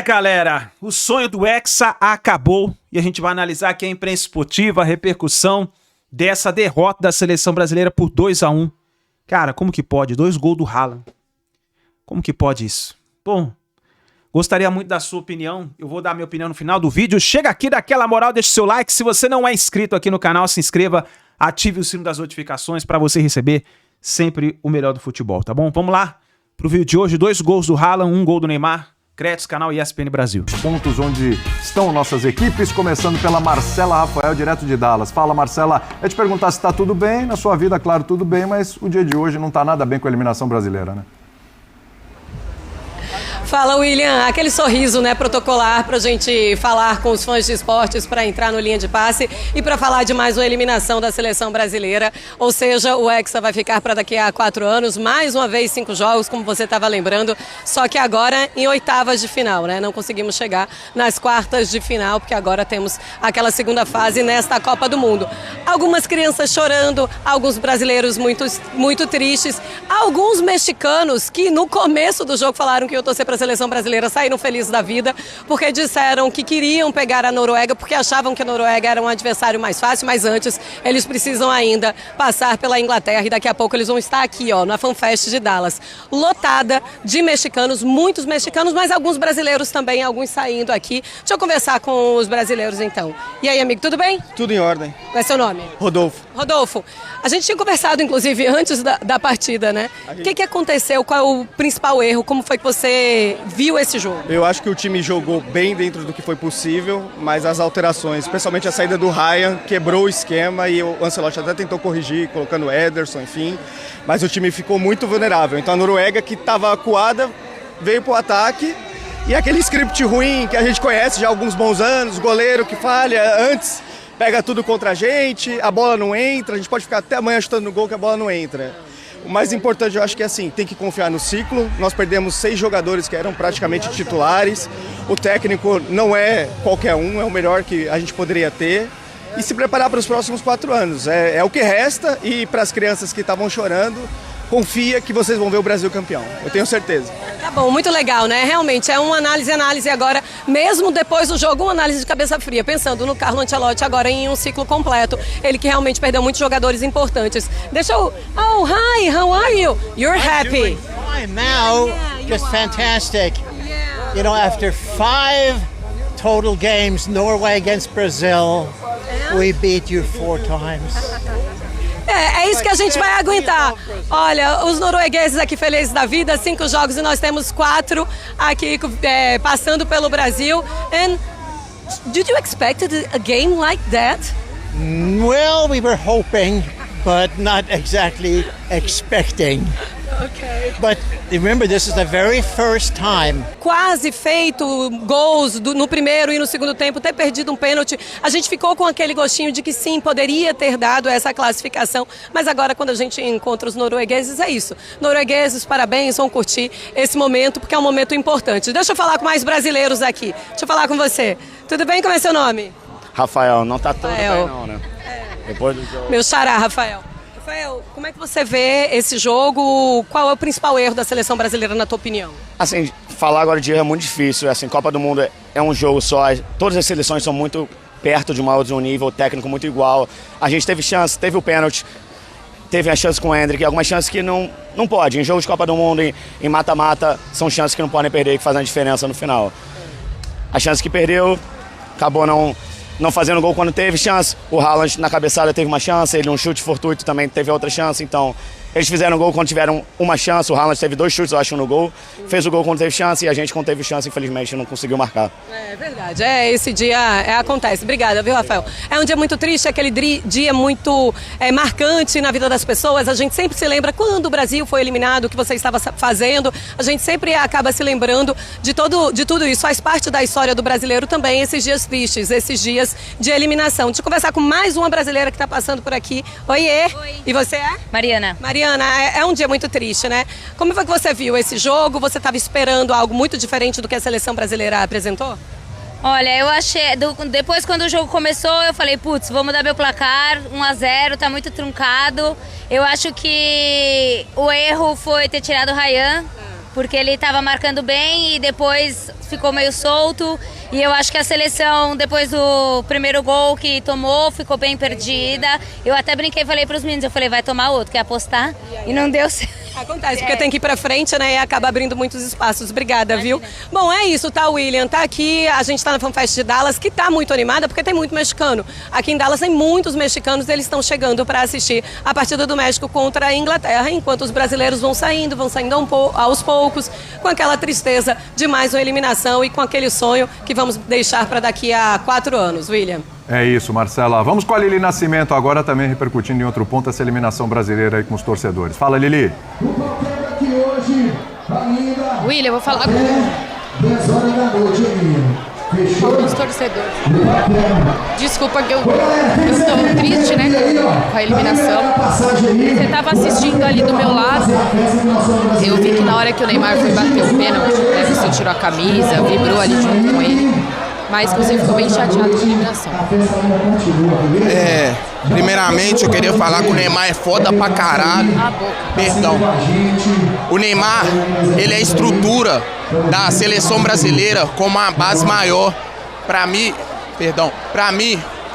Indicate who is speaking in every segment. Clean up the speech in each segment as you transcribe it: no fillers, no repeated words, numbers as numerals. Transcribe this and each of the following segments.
Speaker 1: Galera, o sonho do Hexa acabou e a gente vai analisar aqui a imprensa esportiva, a repercussão dessa derrota da seleção brasileira por 2-1. Cara, como que pode? 2 gols do Haaland. Como que pode isso? Bom, gostaria muito da sua opinião. Eu vou dar minha opinião no final do vídeo. Chega aqui, dá aquela moral, deixa o seu like. Se você não é inscrito aqui no canal, se inscreva, ative o sino das notificações para você receber sempre o melhor do futebol, tá bom? Vamos lá pro vídeo de hoje. 2 gols do Haaland, 1 gol do Neymar. Créditos, canal ESPN Brasil.
Speaker 2: Pontos onde estão nossas equipes, começando pela Marcela Rafael, direto de Dallas. Fala, Marcela. Eu ia te perguntar se está tudo bem, na sua vida, claro, tudo bem, mas o dia de hoje não está nada bem com a eliminação brasileira, né?
Speaker 3: Fala, William. Aquele sorriso, né, protocolar pra gente falar com os fãs de esportes para entrar no Linha de Passe e para falar de mais uma eliminação da seleção brasileira. Ou seja, o Hexa vai ficar para daqui a 4 anos, mais uma vez 5 jogos, como você estava lembrando, só que agora em oitavas de final, né? Não conseguimos chegar nas quartas de final, porque agora temos aquela segunda fase nesta Copa do Mundo. Algumas crianças chorando, alguns brasileiros muito tristes, alguns mexicanos que no começo do jogo falaram que eu torcer para a seleção brasileira, saíram felizes da vida, porque disseram que queriam pegar a Noruega, porque achavam que a Noruega era um adversário mais fácil, mas antes eles precisam ainda passar pela Inglaterra e daqui a pouco eles vão estar aqui, ó, na FanFest de Dallas, lotada de mexicanos, muitos mexicanos, mas alguns brasileiros também, alguns saindo aqui. Deixa eu conversar com os brasileiros então. E aí, amigo, tudo bem?
Speaker 4: Tudo em ordem.
Speaker 3: Qual é seu nome?
Speaker 4: Rodolfo.
Speaker 3: Rodolfo, a gente tinha conversado, inclusive, antes da partida, né? O que aconteceu? Qual é o principal erro? Como foi que você viu esse jogo?
Speaker 4: Eu acho que o time jogou bem dentro do que foi possível, mas as alterações, especialmente a saída do Ryan, quebrou o esquema e o Ancelotti até tentou corrigir, colocando o Ederson, enfim, mas o time ficou muito vulnerável. Então a Noruega, que estava acuada, veio para o ataque e aquele script ruim que a gente conhece já há alguns bons anos, goleiro que falha antes, pega tudo contra a gente, a bola não entra, a gente pode ficar até amanhã chutando no gol que a bola não entra. O mais importante, eu acho que é assim, tem que confiar no ciclo. Nós perdemos 6 jogadores que eram praticamente titulares. O técnico não é qualquer um, é o melhor que a gente poderia ter. E se preparar para os próximos 4 anos. É o que resta e para as crianças que estavam chorando, confia que vocês vão ver o Brasil campeão. Eu tenho certeza.
Speaker 3: Tá bom, muito legal, né? Realmente, é uma análise agora, mesmo depois do jogo, uma análise de cabeça fria, pensando no Carlo Ancelotti agora em um ciclo completo. Ele que realmente perdeu muitos jogadores importantes. Deixa eu... Oh, hi, how are you? You're happy.
Speaker 5: Fine now, just fantastic. You know, after 5 total games, Norway against Brazil, we beat you 4 times.
Speaker 3: É isso que a gente vai aguentar. Olha, os noruegueses aqui felizes da vida, 5 jogos e nós temos 4 aqui passando pelo Brasil. And did you expect a game like that?
Speaker 5: Well, we were hoping, but not exactly expecting.
Speaker 3: Okay.
Speaker 5: But remember, this is the very first time.
Speaker 3: Quase feito gols no primeiro e no segundo tempo, ter perdido um pênalti. A gente ficou com aquele gostinho de que sim, poderia ter dado essa classificação. Mas agora, quando a gente encontra os noruegueses, é isso. Noruegueses, parabéns, vão curtir esse momento, porque é um momento importante. Deixa eu falar com mais brasileiros aqui. Deixa eu falar com você. Tudo bem? Como é seu nome?
Speaker 6: Rafael, não tá tudo bem não, né? Depois do jogo.
Speaker 3: Meu xará, Rafael. Rafael, como é que você vê esse jogo? Qual é o principal erro da seleção brasileira, na tua opinião?
Speaker 6: Assim, falar agora de erro é muito difícil. Assim, Copa do Mundo é um jogo só. Todas as seleções são muito perto de um nível técnico muito igual. A gente teve chance, teve o pênalti, teve a chance com o Endrick, algumas chances que não pode. Em jogos de Copa do Mundo, em mata-mata, são chances que não podem perder, que fazem a diferença no final. A chance que perdeu, acabou não fazendo gol quando teve chance. O Haaland na cabeçada teve uma chance, ele um chute fortuito também teve outra chance, então eles fizeram gol quando tiveram uma chance. O Haaland teve 2 chutes, eu acho, no gol, fez o gol quando teve chance e a gente, quando teve chance, infelizmente não conseguiu marcar.
Speaker 3: É verdade, esse dia acontece. Obrigada, viu, Rafael? É um dia muito triste, aquele dia muito marcante na vida das pessoas. A gente sempre se lembra quando o Brasil foi eliminado, o que você estava fazendo. A gente sempre acaba se lembrando de tudo isso. Faz parte da história do brasileiro também, esses dias tristes, esses dias de eliminação. Deixa eu conversar com mais uma brasileira que está passando por aqui. Oiê!
Speaker 7: Oi.
Speaker 3: E você é?
Speaker 7: Mariana.
Speaker 3: Mariana, é um dia muito triste, né? Como foi que você viu esse jogo? Você estava esperando algo muito diferente do que a seleção brasileira apresentou?
Speaker 7: Olha, eu achei, depois quando o jogo começou, eu falei, putz, vou mudar meu placar, 1-0, tá muito truncado. Eu acho que o erro foi ter tirado o Ryan, porque ele estava marcando bem e depois ficou meio solto. E eu acho que a seleção, depois do primeiro gol que tomou, ficou bem perdida. Eu até brinquei e falei para os meninos, eu falei, vai tomar outro, quer apostar? E não deu certo.
Speaker 3: Acontece, porque tem que ir pra frente, né, e acaba abrindo muitos espaços. Obrigada, viu? Bom, é isso, tá, William? Tá aqui, a gente tá na FanFest de Dallas, que tá muito animada, porque tem muito mexicano. Aqui em Dallas tem muitos mexicanos, eles estão chegando para assistir a partida do México contra a Inglaterra, enquanto os brasileiros vão saindo aos poucos, com aquela tristeza de mais uma eliminação e com aquele sonho que vamos deixar para daqui a 4 anos, William.
Speaker 2: É isso, Marcela. Vamos com a Lili Nascimento agora, também repercutindo em outro ponto essa eliminação brasileira aí com os torcedores. Fala, Lili.
Speaker 8: William, eu vou falar com os torcedores. Desculpa que eu estou triste, né, com a eliminação. Você estava assistindo ali do meu lado. Eu vi que na hora que o Neymar foi bater o pênalti, você tirou a camisa, vibrou ali junto com ele. Mas você ficou bem chateado com a eliminação.
Speaker 9: Primeiramente eu queria falar que o Neymar é foda pra caralho. Perdão. O Neymar, ele é a estrutura da seleção brasileira com uma base maior. Pra mim,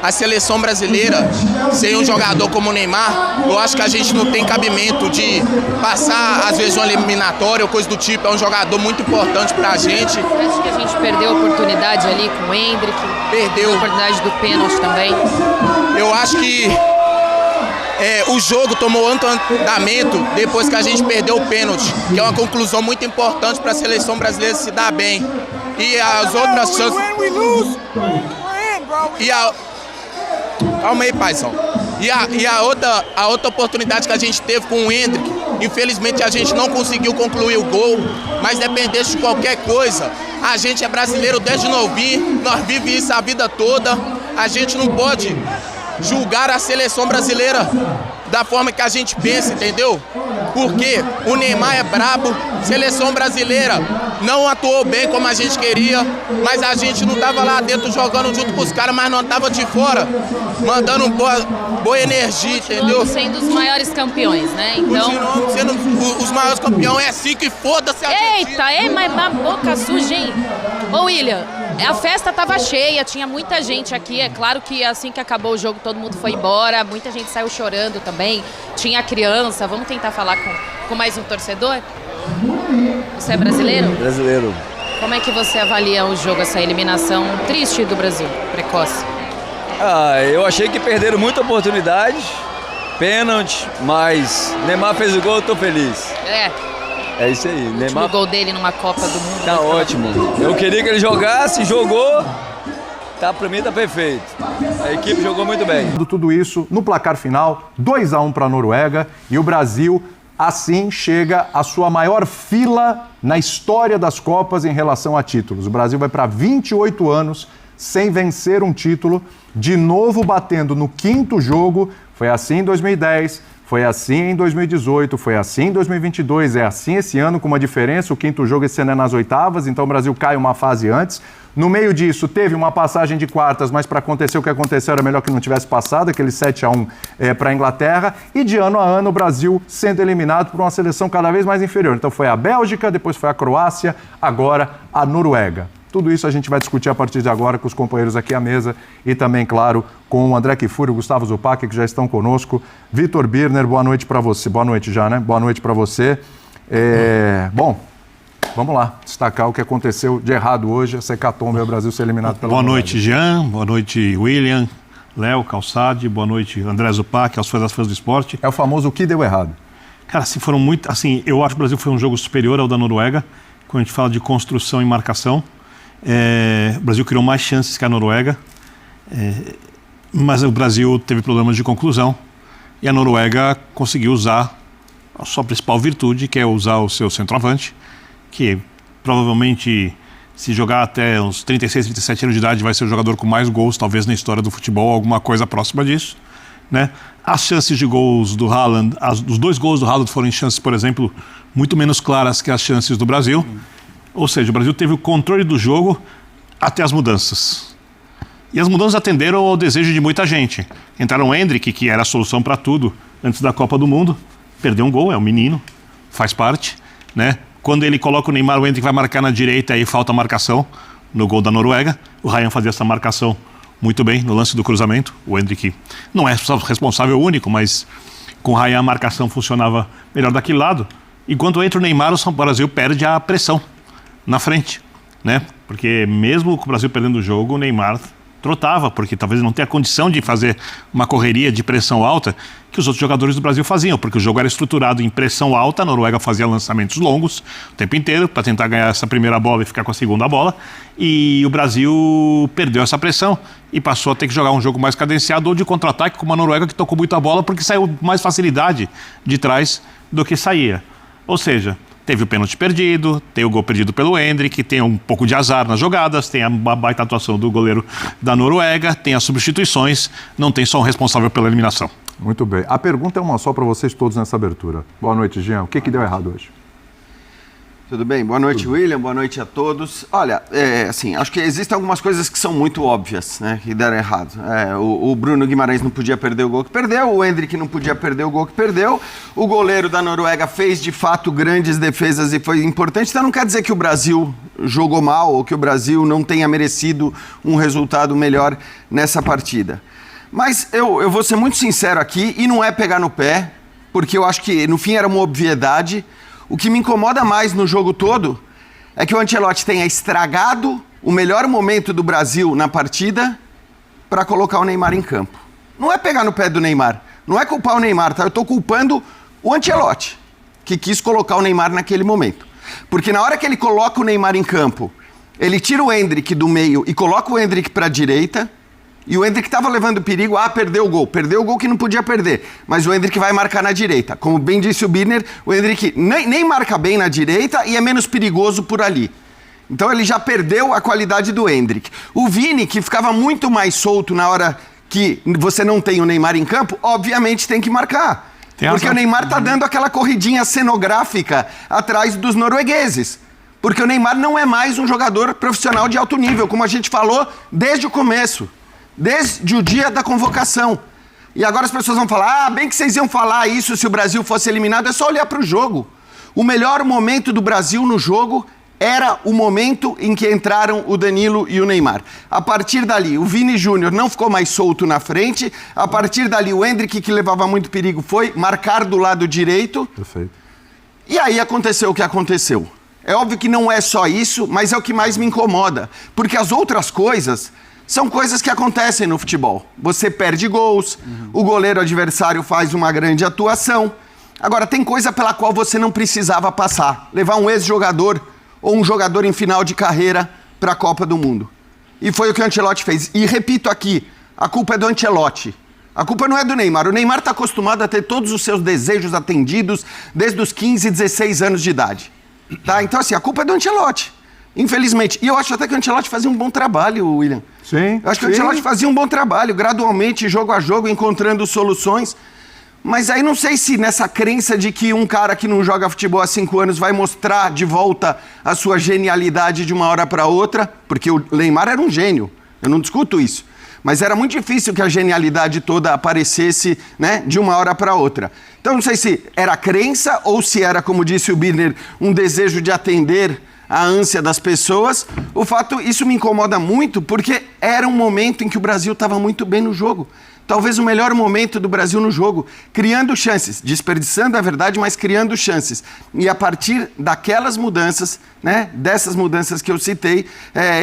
Speaker 9: a seleção brasileira, sem um jogador como o Neymar, eu acho que a gente não tem cabimento de passar, às vezes, uma eliminatória ou coisa do tipo. É um jogador muito importante pra gente.
Speaker 8: Acho que a gente perdeu a oportunidade ali com o Endrick.
Speaker 9: Perdeu
Speaker 8: a oportunidade do pênalti também.
Speaker 9: Eu acho que o jogo tomou andamento depois que a gente perdeu o pênalti, que é uma conclusão muito importante para a seleção brasileira se dar bem. E as outras chances... Calma aí, paizão. E a outra oportunidade que a gente teve com o Endrick, infelizmente a gente não conseguiu concluir o gol, mas dependente de qualquer coisa, a gente é brasileiro desde novinho, nós vivemos isso a vida toda, a gente não pode julgar a seleção brasileira da forma que a gente pensa, entendeu? Porque o Neymar é brabo, seleção brasileira não atuou bem como a gente queria, mas a gente não tava lá dentro jogando junto com os caras, mas não tava de fora, mandando boa energia, entendeu?
Speaker 8: Sendo os maiores campeões, né? Então...
Speaker 9: Continuamos sendo os maiores campeões, é assim que foda-se a Argentina.
Speaker 8: Eita, mas na boca suja, hein? Ô, William, a festa tava cheia, tinha muita gente aqui, é claro que assim que acabou o jogo todo mundo foi embora, muita gente saiu chorando também, tinha criança, vamos tentar falar com mais um torcedor? Você é brasileiro?
Speaker 10: Brasileiro.
Speaker 8: Como é que você avalia o jogo, essa eliminação triste do Brasil, precoce?
Speaker 10: Eu achei que perderam muita oportunidade, pênalti, mas Neymar fez o gol, eu tô feliz. É isso aí.
Speaker 8: O último gol dele numa Copa do Mundo.
Speaker 10: Tá ótimo. Eu queria que ele jogasse, jogou. Pra mim tá perfeito. A equipe jogou muito bem.
Speaker 2: Tudo isso no placar final, 2-1 para a Noruega, e o Brasil assim chega à sua maior fila na história das Copas em relação a títulos. O Brasil vai para 28 anos sem vencer um título, de novo batendo no 5º jogo. Foi assim em 2010, foi assim em 2018, foi assim em 2022, é assim esse ano, com uma diferença. O 5º jogo esse ano é nas oitavas, então o Brasil cai uma fase antes. No meio disso, teve uma passagem de quartas, mas para acontecer o que aconteceu era melhor que não tivesse passado, aquele 7-1 para a Inglaterra. E de ano a ano o Brasil sendo eliminado por uma seleção cada vez mais inferior. Então foi a Bélgica, depois foi a Croácia, agora a Noruega. Tudo isso a gente vai discutir a partir de agora com os companheiros aqui à mesa e também, claro, com o André Kfouri, o Gustavo Zupac, que já estão conosco. Vitor Birner, boa noite para você. Boa noite já, né? Boa noite para você. Bom, vamos lá, destacar o que aconteceu de errado hoje, essa hecatombe, o Brasil ser eliminado pela
Speaker 11: Boa noite, Jean. Boa noite, William, Léo, Calçade. Boa noite, André Zupac, aos fãs do esporte.
Speaker 2: É o famoso o que deu errado.
Speaker 11: Cara, assim, foram muito... Assim, eu acho que o Brasil foi um jogo superior ao da Noruega, quando a gente fala de construção e marcação. O Brasil criou mais chances que a Noruega, mas o Brasil teve problemas de conclusão e a Noruega conseguiu usar a sua principal virtude, que é usar o seu centroavante, que provavelmente, se jogar até uns 36, 37 anos de idade, vai ser o jogador com mais gols, talvez na história do futebol, alguma coisa próxima disso, né? As chances de gols do Haaland, os 2 gols do Haaland foram em chances, por exemplo, muito menos claras que as chances do Brasil. Ou seja, o Brasil teve o controle do jogo até as mudanças. E as mudanças atenderam ao desejo de muita gente. Entraram o Endrick, que era a solução para tudo antes da Copa do Mundo. Perdeu um gol, é um menino, faz parte, né? Quando ele coloca o Neymar, o Endrick vai marcar na direita e falta marcação no gol da Noruega. O Ryan fazia essa marcação muito bem no lance do cruzamento. O Endrick não é responsável único, mas com o Ryan a marcação funcionava melhor daquele lado. Enquanto entra o Neymar, o Brasil perde a pressão na frente, né? Porque mesmo com o Brasil perdendo o jogo, o Neymar trotava, porque talvez não tenha condição de fazer uma correria de pressão alta que os outros jogadores do Brasil faziam, porque o jogo era estruturado em pressão alta. A Noruega fazia lançamentos longos o tempo inteiro para tentar ganhar essa primeira bola e ficar com a segunda bola, e o Brasil perdeu essa pressão e passou a ter que jogar um jogo mais cadenciado ou de contra-ataque, com uma Noruega que tocou muito a bola porque saiu com mais facilidade de trás do que saía. Ou seja, teve o pênalti perdido, tem o gol perdido pelo Endrick, tem um pouco de azar nas jogadas, tem a baita atuação do goleiro da Noruega, tem as substituições, não tem só um responsável pela eliminação.
Speaker 2: Muito bem. A pergunta é uma só para vocês todos nessa abertura. Boa noite, Jean. O que deu errado hoje?
Speaker 12: Tudo bem? Boa noite, William. Boa noite a todos. Olha, assim, acho que existem algumas coisas que são muito óbvias, né, que deram errado. O Bruno Guimarães não podia perder o gol que perdeu, o Endrick não podia perder o gol que perdeu, o goleiro da Noruega fez, de fato, grandes defesas e foi importante. Então não quer dizer que o Brasil jogou mal ou que o Brasil não tenha merecido um resultado melhor nessa partida. Mas eu vou ser muito sincero aqui, e não é pegar no pé, porque eu acho que, no fim, era uma obviedade. O que me incomoda mais no jogo todo é que o Ancelotti tenha estragado o melhor momento do Brasil na partida para colocar o Neymar em campo. Não é pegar no pé do Neymar, não é culpar o Neymar, tá? Eu estou culpando o Ancelotti, que quis colocar o Neymar naquele momento. Porque na hora que ele coloca o Neymar em campo, ele tira o Endrick do meio e coloca o Endrick para a direita, e o Endrick estava levando perigo, perdeu o gol que não podia perder, mas o Endrick vai marcar na direita. Como bem disse o Birner, o Endrick nem marca bem na direita e é menos perigoso por ali. Então ele já perdeu a qualidade do Endrick. O Vini, que ficava muito mais solto na hora que você não tem o Neymar em campo, obviamente tem que marcar. Porque o Neymar tá dando aquela corridinha cenográfica atrás dos noruegueses. Porque o Neymar não é mais um jogador profissional de alto nível, como a gente falou desde o começo. Desde o dia da convocação. E agora as pessoas vão falar, bem que vocês iam falar isso se o Brasil fosse eliminado, é só olhar para o jogo. O melhor momento do Brasil no jogo era o momento em que entraram o Danilo e o Neymar. A partir dali, o Vini Júnior não ficou mais solto na frente, a partir dali o Endrick, que levava muito perigo, foi marcar do lado direito.
Speaker 2: Perfeito.
Speaker 12: E aí aconteceu o que aconteceu. É óbvio que não é só isso, mas é o que mais me incomoda, porque as outras coisas são coisas que acontecem no futebol. Você perde gols, o goleiro adversário faz uma grande atuação. Agora, tem coisa pela qual você não precisava passar. Levar um ex-jogador ou um jogador em final de carreira para a Copa do Mundo. E foi o que o Ancelotti fez. E repito aqui, a culpa é do Ancelotti. A culpa não é do Neymar. O Neymar está acostumado a ter todos os seus desejos atendidos desde os 15, 16 anos de idade. Tá? Então, assim, a culpa é do Ancelotti. Infelizmente. E eu acho até que o Ancelotti fazia um bom trabalho, William.
Speaker 2: Sim.
Speaker 12: Eu acho que o Ancelotti fazia um bom trabalho, gradualmente, jogo a jogo, encontrando soluções. Mas aí não sei se nessa crença de que um cara que não joga futebol há 5 anos vai mostrar de volta a sua genialidade de uma hora para outra, porque o Neymar era um gênio, eu não discuto isso. Mas era muito difícil que a genialidade toda aparecesse, né, de uma hora para outra. Então não sei se era crença ou se era, como disse o Birner, um desejo de atender a ânsia das pessoas. O fato, isso me incomoda muito, porque era um momento em que o Brasil estava muito bem no jogo. Talvez o melhor momento do Brasil no jogo, criando chances, desperdiçando a verdade, mas criando chances. E a partir daquelas mudanças, né, dessas mudanças que eu citei,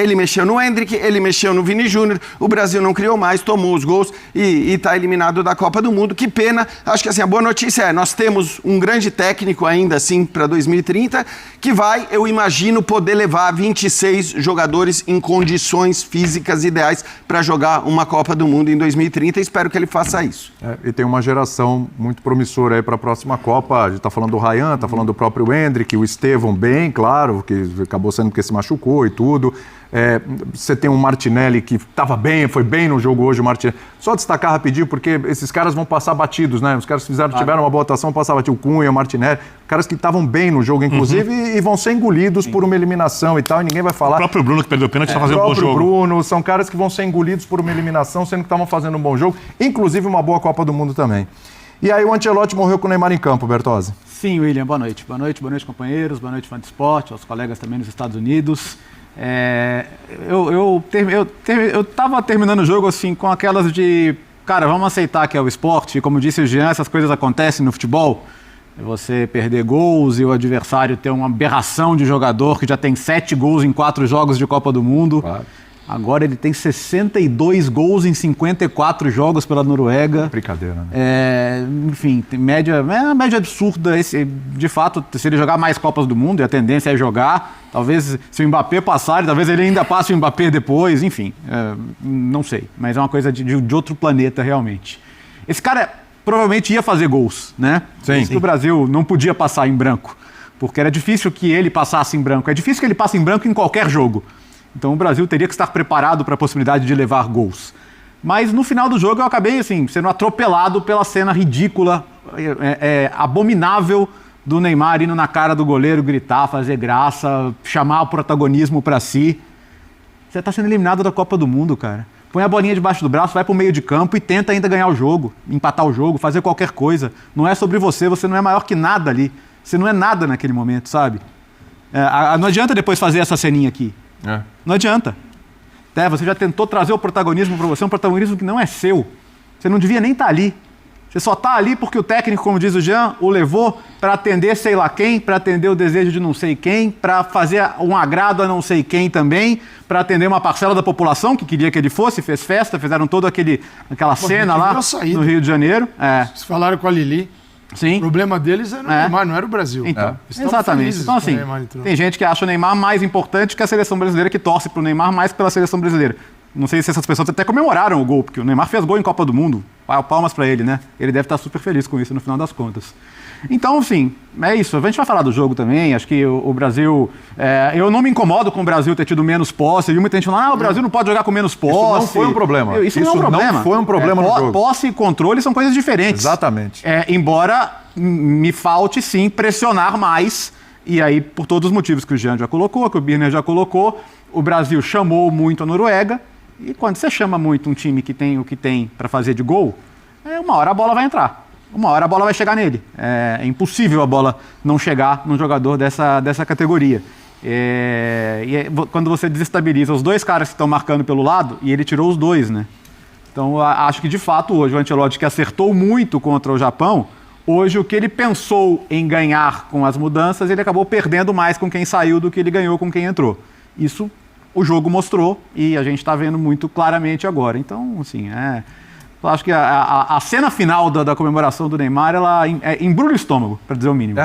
Speaker 12: ele mexeu no Endrick, ele mexeu no Vini Júnior, o Brasil não criou mais, tomou os gols e está eliminado da Copa do Mundo. Que pena. Acho que assim, a boa notícia é, nós temos um grande técnico ainda assim para 2030, que vai, eu imagino, poder levar 26 jogadores em condições físicas ideais para jogar uma Copa do Mundo em 2030. Espero que ele faça isso.
Speaker 2: E tem uma geração muito promissora aí para a próxima Copa. A gente está falando do Ryan, está falando do próprio Endrick, o Estevão bem, claro, que acabou sendo porque se machucou e tudo. Você tem um Martinelli que estava bem, foi bem no jogo hoje, o Martinelli. Só destacar rapidinho, porque esses caras vão passar batidos, né? Os caras tiveram uma boa atuação, passavam batido, o Cunha, o Martinelli, caras que estavam bem no jogo, inclusive, e vão ser engolidos por uma eliminação e tal, e ninguém vai falar.
Speaker 11: O próprio Bruno, que perdeu o pênalti, está fazendo um bom jogo.
Speaker 2: O próprio Bruno, são caras que vão ser engolidos por uma eliminação, sendo que estavam fazendo um bom jogo, inclusive uma boa Copa do Mundo também. E aí o Ancelotti morreu com o Neymar em campo, Bertozzi.
Speaker 13: Sim, William, boa noite. Boa noite, companheiros, boa noite, fã de esporte, aos colegas também nos Estados Unidos. Eu tava terminando o jogo assim com aquelas de, cara, vamos aceitar que é o esporte, como disse o Jean, essas coisas acontecem no futebol. Você perder gols e o adversário ter uma aberração de jogador que já tem 7 gols em 4 jogos de Copa do Mundo. Claro. Agora ele tem 62 gols em 54 jogos pela Noruega.
Speaker 2: Brincadeira, né?
Speaker 13: Enfim, média absurda. De fato, se ele jogar mais Copas do Mundo, e a tendência é jogar, talvez se o Mbappé passar, talvez ele ainda passe o Mbappé depois, enfim, não sei. Mas é uma coisa de outro planeta, realmente. Esse cara provavelmente ia fazer gols, né? Sim. O Brasil não podia passar em branco, porque era difícil que ele passasse em branco. É difícil que ele passe em branco em qualquer jogo. Então o Brasil teria que estar preparado para a possibilidade de levar gols. Mas no final do jogo eu acabei assim, sendo atropelado pela cena ridícula, abominável do Neymar indo na cara do goleiro, gritar, fazer graça, chamar o protagonismo para si. Você está sendo eliminado da Copa do Mundo, cara. Põe a bolinha debaixo do braço, vai para o meio de campo e tenta ainda ganhar o jogo, empatar o jogo, fazer qualquer coisa. Não é sobre você não é maior que nada ali. Você não é nada naquele momento, sabe? Não adianta depois fazer essa ceninha aqui. Não adianta. Você já tentou trazer o protagonismo para você, um protagonismo que não é seu. Você não devia nem estar ali. Você só está ali porque o técnico, como diz o Jean, o levou para atender sei lá quem, para atender o desejo de não sei quem, para fazer um agrado a não sei quem também, para atender uma parcela da população que queria que ele fosse, fez festa, fizeram toda aquela cena lá no Rio de Janeiro.
Speaker 14: Vocês falaram com a Lili.
Speaker 13: Sim.
Speaker 14: O problema deles era o Neymar, não era o Brasil.
Speaker 13: Então, exatamente. Então, assim, tem gente que acha o Neymar mais importante que a seleção brasileira, que torce pro Neymar mais pela seleção brasileira. Não sei se essas pessoas até comemoraram o gol, porque o Neymar fez gol em Copa do Mundo. Palmas pra ele, né? Ele deve estar super feliz com isso no final das contas. Então, assim, é isso. A gente vai falar do jogo também. Acho que o Brasil... eu não me incomodo com o Brasil ter tido menos posse. Muita gente falando, o Brasil não pode jogar com menos posse.
Speaker 2: Isso não foi um problema.
Speaker 13: Isso não é um problema.
Speaker 2: Não foi um problema no jogo.
Speaker 13: Posse e controle são coisas diferentes.
Speaker 2: Exatamente.
Speaker 13: Embora me falte, sim, pressionar mais. E aí, por todos os motivos que o Jean já colocou, que o Birner já colocou, o Brasil chamou muito a Noruega. E quando você chama muito um time que tem o que tem para fazer de gol, uma hora a bola vai entrar. Uma hora a bola vai chegar nele. É impossível a bola não chegar num jogador dessa categoria. Quando você desestabiliza os dois caras que estão marcando pelo lado, e ele tirou os dois, né? Então, acho que de fato hoje o Ancelotti, que acertou muito contra o Japão, hoje o que ele pensou em ganhar com as mudanças, ele acabou perdendo mais com quem saiu do que ele ganhou com quem entrou. Isso o jogo mostrou e a gente está vendo muito claramente agora. Então, assim, eu acho que a cena final da comemoração do Neymar, ela embrulha o estômago, para dizer o mínimo.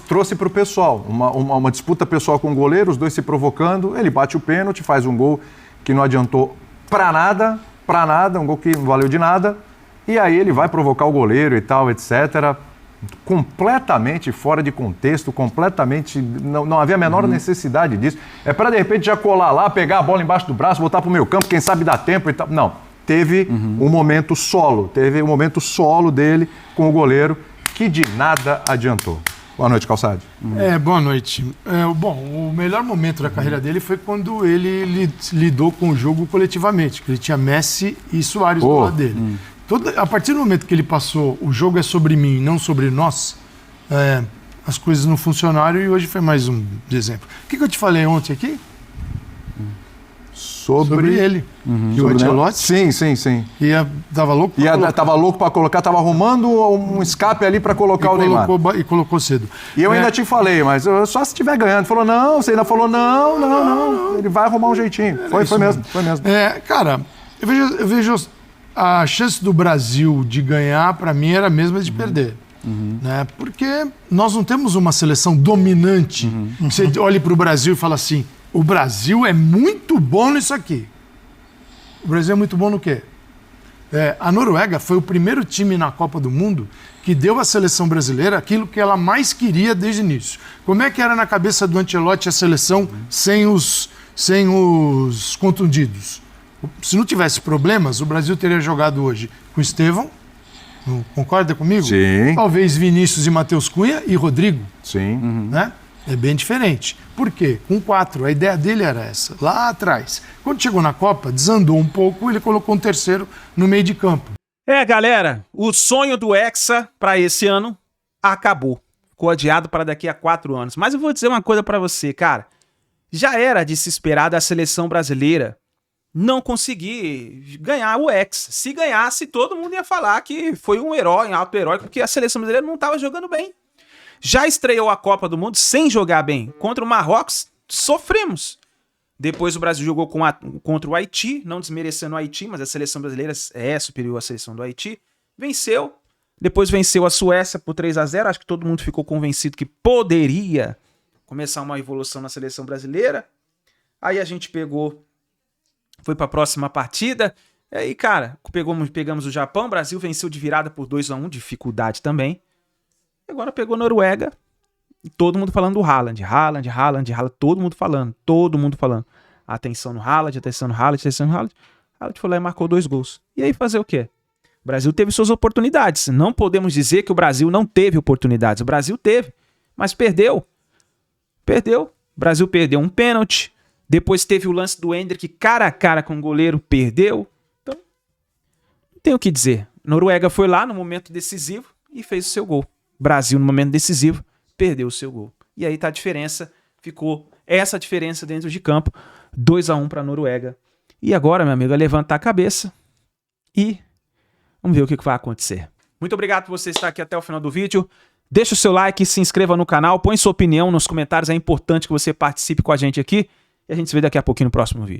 Speaker 2: Trouxe para o pessoal, uma disputa pessoal com o goleiro, os dois se provocando, ele bate o pênalti, faz um gol que não adiantou para nada, um gol que não valeu de nada, e aí ele vai provocar o goleiro e tal, etc., completamente fora de contexto, completamente... Não havia a menor necessidade disso. É para, de repente, já colar lá, pegar a bola embaixo do braço, botar para o meio campo, quem sabe dá tempo e tal. Não. Teve um momento solo. Teve um momento solo dele com o goleiro, que de nada adiantou. Boa noite, Calçade.
Speaker 14: Boa noite. Bom, o melhor momento da carreira dele foi quando ele lidou com o jogo coletivamente, que ele tinha Messi e Suárez do lado dele. A partir do momento que ele passou, o jogo é sobre mim, não sobre nós, as coisas não funcionaram e hoje foi mais um exemplo. O que eu te falei ontem aqui? Sobre ele.
Speaker 2: O Ancelotti? Sim.
Speaker 14: Tava louco?
Speaker 2: Tava louco para colocar, tava arrumando um escape ali para colocar o Neymar.
Speaker 14: E colocou cedo.
Speaker 2: E eu ainda te falei, mas só se estiver ganhando. Falou, não, você ainda falou, não. Ele vai arrumar um jeitinho. Foi mesmo.
Speaker 14: Cara, eu vejo a chance do Brasil de ganhar, para mim, era a mesma de perder. Né? Porque nós não temos uma seleção dominante. Você olha para o Brasil e fala assim, o Brasil é muito bom nisso aqui. O Brasil é muito bom no quê? A Noruega foi o primeiro time na Copa do Mundo que deu à seleção brasileira aquilo que ela mais queria desde o início. Como é que era na cabeça do Ancelotti a seleção sem os contundidos? Se não tivesse problemas, o Brasil teria jogado hoje com o Estevão, concorda comigo?
Speaker 2: Sim.
Speaker 14: Talvez Vinícius e Matheus Cunha e Rodrigo.
Speaker 2: Sim.
Speaker 14: Né? É bem diferente. Por quê? Com 4. A ideia dele era essa, lá atrás. Quando chegou na Copa, desandou um pouco, ele colocou um terceiro no meio de campo.
Speaker 1: Galera, o sonho do Hexa para esse ano acabou. Ficou adiado para daqui a 4 anos. Mas eu vou dizer uma coisa para você, cara. Já era de se esperar da seleção brasileira não conseguir ganhar o Hexa. Se ganhasse, todo mundo ia falar que foi um herói, um auto-herói, porque a seleção brasileira não estava jogando bem. Já estreou a Copa do Mundo sem jogar bem. Contra o Marrocos, sofremos. Depois o Brasil jogou contra o Haiti, não desmerecendo o Haiti, mas a seleção brasileira é superior à seleção do Haiti. Venceu. Depois venceu a Suécia por 3-0. Acho que todo mundo ficou convencido que poderia começar uma evolução na seleção brasileira. Aí a gente foi para a próxima partida. E aí, cara, pegamos o Japão. O Brasil venceu de virada por 2-1, dificuldade também. Agora pegou a Noruega. E todo mundo falando do Haaland. Todo mundo falando. Atenção no Haaland, atenção no Haaland. Haaland foi lá e marcou 2 gols. E aí fazer o quê? O Brasil teve suas oportunidades. Não podemos dizer que o Brasil não teve oportunidades. O Brasil teve, mas perdeu. O Brasil perdeu um pênalti. Depois teve o lance do Endrick cara a cara com o goleiro. Perdeu. Então, não tem o que dizer. Noruega foi lá no momento decisivo e fez o seu gol. Brasil, no momento decisivo, perdeu o seu gol. E aí tá a diferença. Ficou essa diferença dentro de campo. 2-1 para a Noruega. E agora, meu amigo, é levantar a cabeça e vamos ver o que vai acontecer. Muito obrigado por você estar aqui até o final do vídeo. Deixa o seu like, se inscreva no canal, põe sua opinião nos comentários. É importante que você participe com a gente aqui. E a gente se vê daqui a pouquinho no próximo vídeo.